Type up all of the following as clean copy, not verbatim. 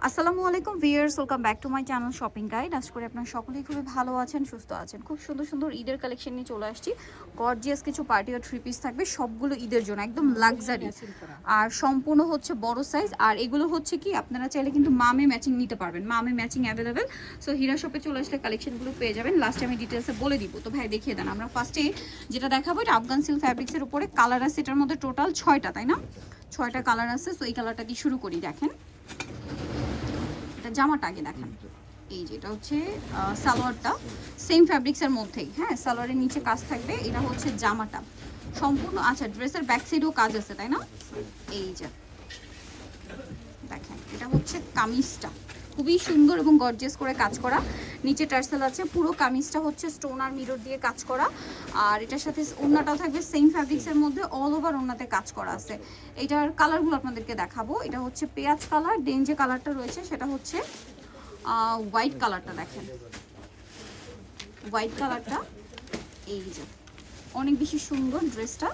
আসসালামু আলাইকুম viewers, welcome back to my channel shopping guide. আশা করি আপনারা সকলেই খুবই ভালো আছেন, সুস্থ আছেন। খুব সুন্দর সুন্দর ঈদের কালেকশন নিয়ে চলে আসছি। গর্জিয়াস কিছু পার্টি আর থ্রি পিস থাকবে, সবগুলো ঈদের জন্য একদম লাক্সারি আর সম্পূর্ণ হচ্ছে বড় সাইজ। আর এগুলো হচ্ছে কি আপনারা চাইলে কিন্তু মামে ম্যাচিং নিতে পারবেন, মামে ম্যাচিং অ্যাভেলেবেল। সো হীরা শপে চলে আসলে কালেকশনগুলো পেয়ে যাবেন। লাস্টে আমি ডিটেলসে বলে দিব। তো ভাই দেখিয়ে দেন। আমরা ফার্স্টে যেটা দেখাবো এটা আফগান সিল্ক ফ্যাব্রিক্সের উপরে কালার আছে, এটার মধ্যে টোটাল 6টা, তাই না? 6টা কালার আছে। সো এই কালারটা দিয়ে শুরু করি। দেখেন এটা জামাটা আগে দেখেন। এই যে এটা হচ্ছে সালোয়ারটা সেম ফ্যাব্রিক্সের মধ্যেই, হ্যাঁ সালোয়ারের নিচে কাজ থাকবে। এটা হচ্ছে জামাটা সম্পূর্ণ। আচ্ছা ড্রেসের ব্যাক সাইডেও কাজ আছে তাই না? এই যে দেখেন এটা হচ্ছে কামিজটা, খুবই সুন্দর এবং গর্জিয়াস করে কাজ করা। নিচে টার্সেল আছে, পুরো কামিজটা হচ্ছে স্টোন আর মিরর দিয়ে কাজ করা। আর এটার সাথে ওড়নাটাও থাকবে সেম ফ্যাব্রিক্সের মধ্যে, অল ওভার ওড়নাতে কাজ করা আছে। এটার কালারগুলো আপনাদেরকে দেখাবো। এটা হচ্ছে পেঁয়াজ কালার, দেন যে কালারটা রয়েছে সেটা হচ্ছে হোয়াইট কালারটা। দেখেন হোয়াইট কালারটা, এই যে অনেক বেশি সুন্দর ড্রেসটা।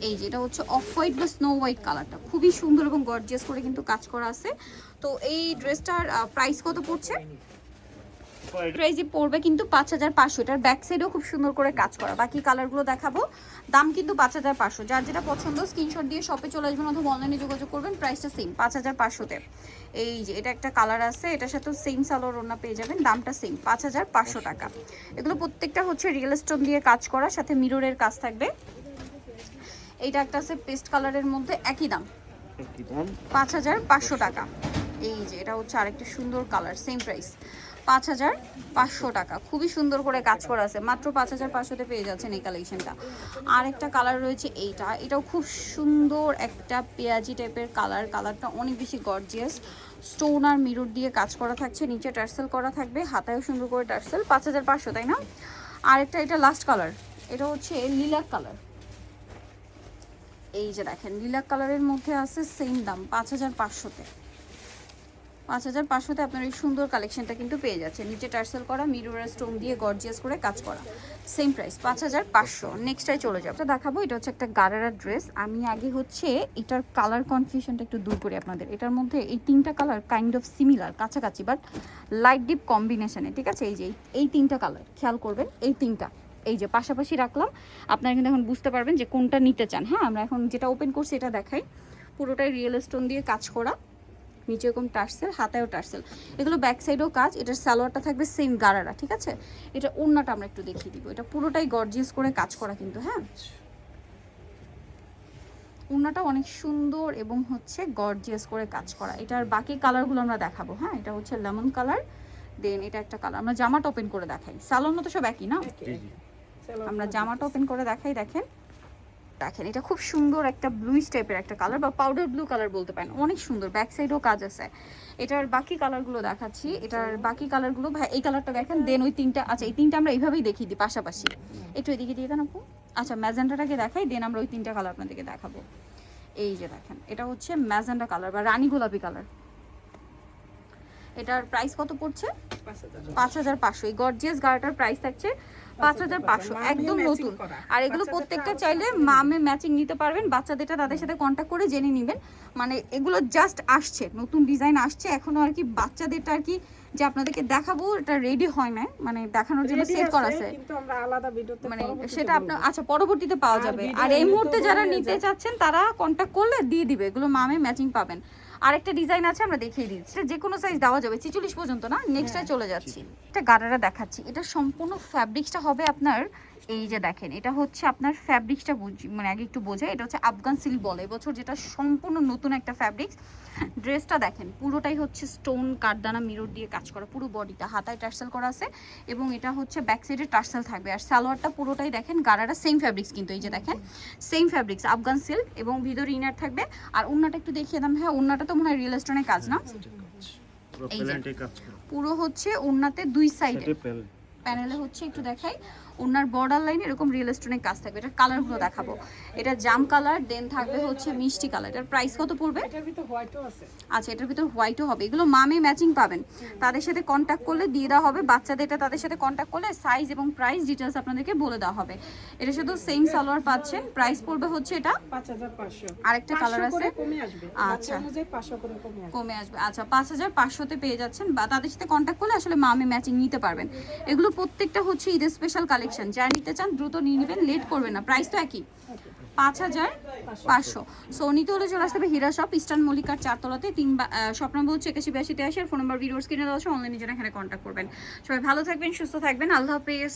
এই যে এটা হচ্ছে অফ হোয়াইট বা স্নো হোয়াইট কালারটা, খুবই সুন্দর এবং গর্জিয়াস করে কিন্তু কাজ করা আছে। তো এই ড্রেসটার প্রাইস কত পড়ছে? প্রাইসই পড়বে কিন্তু 5500। এটার ব্যাক সাইডেও খুব সুন্দর করে কাজ করা। বাকি কালারগুলো দেখাবো, দাম কিন্তু 5500। যার যেটা পছন্দ স্ক্রিনশট দিয়ে শপে চলে আসবেন অথবা অনলাইনে যোগাযোগ করবেন। প্রাইসটা সেম 5500-তে। এই যে এটা একটা কালার আছে, এটার সাথেও সেম সালোয়ার ওড়না পেয়ে যাবেন, দামটা সেম 5500 টাকা। এগুলো প্রত্যেকটা হচ্ছে রিয়েল স্টোন দিয়ে কাজ করা, সাথে মিররের কাজ থাকবে। এইটা একটা আছে পেস্ট কালারের মধ্যে, একই দাম 5500 টাকা। এই যে এটা হচ্ছে আরেকটা সুন্দর কালার, সেম প্রাইস 5500 টাকা। খুবই সুন্দর করে কাজ করা আছে, মাত্র 5500-তে পেয়ে যাচ্ছেন এই কালেকশনটা। আর একটা কালার রয়েছে এইটা, এটাও খুব সুন্দর একটা পেঁয়াজি টাইপের কালার। কালারটা অনেক বেশি গর্জিয়াস, স্টোন আর মিরর দিয়ে কাজ করা থাকছে, নিচে টার্সেল করা থাকবে, হাতায়ও সুন্দর করে টার্সেল। 5500 তাই না? আরেকটা এটা লাস্ট কালার, এটা হচ্ছে লিলাক কালার। এই যে দেখেন লিলাক কালারের মধ্যে আছে, সেম দাম 5500-তে। 5500-তে আপনার এই সুন্দর কালেকশনটা কিন্তু পেয়ে যাচ্ছে। নিচে টার্সেল করা, মিরর স্টোন দিয়ে গর্জিয়াস করে কাজ করা, সেম প্রাইস 5500। নেক্সটটাই চলে যাবো। এটা দেখাবো, এটা হচ্ছে একটা গারারা ড্রেস। আমি আগে হচ্ছে এটার কালার কনফিউশনটা একটু দূর করি আপনাদের। এটার মধ্যে এই তিনটা কালার কাইন্ড অফ সিমিলার, কাছাকাছি, বাট লাইট ডিপ কম্বিনেশনে, ঠিক আছে? এই যে এই তিনটা কালার খেয়াল করবেন, এই তিনটা এই যে পাশাপাশি রাখলাম, আপনারা কিন্তু এখন বুঝতে পারবেন যে কোনটা নিতে চান। হ্যাঁ আমরা এখন যেটা ওপেন করছি এটা দেখাই। পুরোটাই রিয়েল স্টোন দিয়ে কাজ করা, নিচে এরকম টার্সেল, হাতায়ও টার্সেল, এগুলো ব্যাক সাইডেও কাজ। এটার সালোয়ারটা থাকবে সেম গারারা, ঠিক আছে? এটা ওড়নাটা আমরা একটু দেখিয়ে দিব। এটা পুরোটাই গর্জিয়াস করে কাজ করা কিন্তু, হ্যাঁ ওড়নাটা অনেক সুন্দর এবং হচ্ছে গর্জিয়াস করে কাজ করা। এটার বাকি কালারগুলো আমরা দেখাবো। হ্যাঁ এটা হচ্ছে লেমন কালার, দেন এটা একটা কালার। আমরা জামাটা ওপেন করে দেখাই, সালোয়ার মতো সব একই না? আমরা জামাটা ওপেন করে দেখাই। দেখেন দেখেন এটা খুব সুন্দর একটা ব্লুইশ টাইপের একটা কালার, বা পাউডার ব্লু কালার বলতে পারেন, অনেক সুন্দর। ব্যাক সাইডেও কাজ আছে। এটার বাকি কালারগুলো দেখাচ্ছি। এটার বাকি কালারগুলো ভাই এই কালারটা দেখেন, দেন ওই তিনটা, আচ্ছা এই তিনটা আমরা এইভাবেই দেখিয়ে দিই পাশাপাশি। একটু এদিকে দিয়ে দেন আপু। আচ্ছা ম্যাজেন্টাটাকে দেখাই, দেন আমরা ওই তিনটা কালার আপনাদেরকে দেখাবো। এই যে দেখেন এটা হচ্ছে ম্যাজেন্টা কালার বা রানী গোলাপি কালার। এটার প্রাইস কত পড়ছে? 5500। এই গর্জিয়াস গাড়াটার প্রাইস থাকছে 5500, একদম নতুন। আর এগুলো প্রত্যেকটা চাইলে মামে ম্যাচিং নিতে পারবেন। বাচ্চাদেরটা তাদের সাথে কন্ট্যাক্ট করে জেনে নেবেন। মানে এগুলো জাস্ট আসছে, নতুন ডিজাইন আসছে এখনো আর কি। বাচ্চাদেরটা আর কি যে আপনাদেরকে দেখাবো, এটা রেডি হয় না, মানে দেখানোর জন্য সেট করা আছে, কিন্তু আমরা আলাদা ভিডিওতে মানে সেটা আপনার আচ্ছা পরবর্তীতে পাওয়া যাবে। আর এই মুহূর্তে যারা নিতে চাচ্ছেন তারা কন্ট্যাক্ট করলে দিয়ে দিবে, এগুলো মামে ম্যাচিং পাবেন। আরেকটা ডিজাইন আছে আমরা দেখিয়ে দিচ্ছি, যে কোনো সাইজ দেওয়া যাবে 46 পর্যন্ত না? নেক্সটে চলে যাচ্ছি। এটা গারারা দেখাচ্ছি। এটা সম্পূর্ণ ফ্যাব্রিক্সটা হবে আপনার, এই যে দেখেন এটা হচ্ছে আপনার ফ্যাব্রিক্সটা মানে আগে একটু বোঝাই। এটা হচ্ছে আফগান সিল্ক বলে এবছর, যেটা সম্পূর্ণ নতুন একটা ফ্যাব্রিক্স। ড্রেসটা দেখেন পুরোটাই হচ্ছে স্টোন কাঠদানা মিরর দিয়ে কাজ করা, পুরো বডিটা হাতায় টার্সেল করা আছে, এবং এটা হচ্ছে ব্যাক সাইডে টার্সেল থাকবে। আর সালোয়ারটা পুরোটাই দেখেন গারারা সেম ফ্যাব্রিক্স কিন্তু, এই যে দেখেন সেম ফ্যাব্রিক্স আফগান সিল্ক, এবং ভিতরে ইনার থাকবে। আর ওড়নাটা একটু দেখিয়ে দাম। হ্যাঁ ওড়নাটা তো মনে হয় রিয়েল স্টোনের কাজ না? এই যে পুরো হচ্ছে ওড়নাতে দুই সাইডে প্যানেলে হচ্ছে, একটু দেখাই। ওনার বর্ডার লাইনে এরকম রিয়েল স্টোনের কাজ থাকবে। এটার কালারগুলো দেখাবো। এটা জাম কালার, দেন থাকবে হচ্ছে মিষ্টি কালার। এটার প্রাইস কত পড়বে? এটার ভিতর হোয়াইটও আছে। আচ্ছা, এটার ভিতর হোয়াইটও হবে। এগুলো মামে ম্যাচিং পাবেন, তাদের সাথে কন্ট্যাক্ট করলে দিয়ে দেওয়া হবে। বাচ্চাদের এটা তাদের সাথে কন্ট্যাক্ট করলে সাইজ এবং প্রাইস ডিটেলস আপনাদেরকে বলে দেওয়া হবে। এটা শুধু সেম সালোয়ার পাচ্ছেন, প্রাইস পড়বে হচ্ছে এটা 5500। আরেকটা কালার আছে, কমে আসবে, আচ্ছা অনুযায়ী 500 করে কমে আসবে। আচ্ছা 5500 তে পেয়ে যাচ্ছেন, বা তাদের সাথে কন্ট্যাক্ট করলে আসলে মামে ম্যাচিং নিতে পারবেন। এগুলো প্রত্যেকটা হচ্ছে ঈদের স্পেশাল কালেকশন, যারা নিতে চান দ্রুত নিয়ে নেবেন, লেট করবেন না। প্রাইস তো একই 5500। সো নিতে হলে চলে আসতে হবে হীরা শপ, ইস্টার্ন মল্লিকার 4 তলাতে, শপ নম্বর হচ্ছে 8182 83। আর ফোন নাম্বার ভিডিওস কিনে দেওয়া আছে, অনলাইনে জন্য এখানে কন্ট্যাক্ট করবেন। সবাই ভালো থাকবেন, সুস্থ থাকবেন, আল্লাহ হাফেজ।